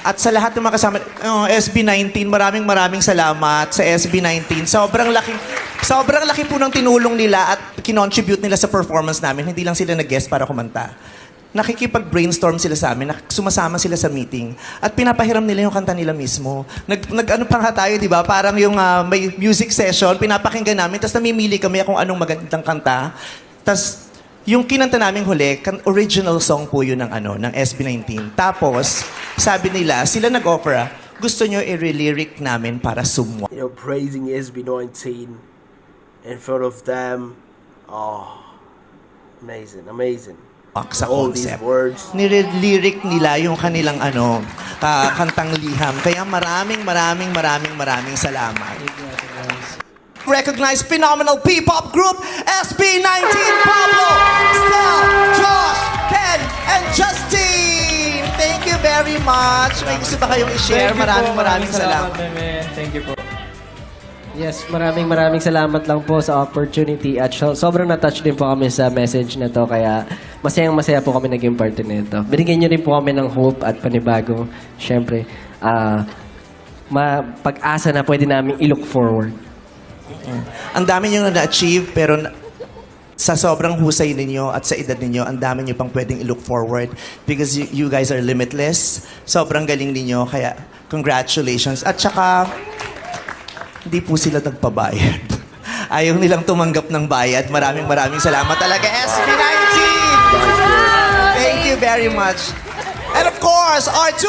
At sa lahat ng mga kasama, SB19, maraming salamat sa SB19. Sobrang laki po ng tinulong nila at kinontribute nila sa performance namin. Hindi lang sila nag-guest para kumanta. Nakikipag-brainstorm sila sa amin, sumasama sila sa meeting, at pinapahiram nila yung kanta nila mismo. Ano pa nga tayo, di ba? Parang yung may music session, pinapakinggan namin, tapos namimili kami kung anong magandang kanta. Tapos, yung kinanta naming huli, original song po yun ng SB19. Tapos, sabi nila, sila nag-offer, gusto nyo i-lyric namin para sumwa. You know, praising SB19 in front of them. Oh, amazing, amazing. Sa All these concept. words. Nire-lyric nila yung kanilang kantang liham. Kaya maraming salamat. Recognize phenomenal P-pop group SB19, Pablo, Stel, Josh, Ken, and Justine. Thank you very much. May gusto ba kayong i-share? Maraming salamat. Thank you po. Yes, maraming salamat lang po sa opportunity at sobrang na-touch din po kami sa message na to kaya masayang-masaya po kami naging part nito. Binigyan niyo rin po kami ng hope at panibago. Siyempre, pag-asa na pwede namin i-look forward. Ang dami nyo na-achieve pero sa sobrang husay ninyo at sa edad ninyo, ang dami nyo pang pwedeng i-look forward because you guys are limitless. Sobrang galing ninyo, kaya congratulations. At saka, hindi po sila nagpabayad. Ayaw nilang tumanggap ng bayad. Maraming salamat talaga, SB19! Thank you very much. And of course, our two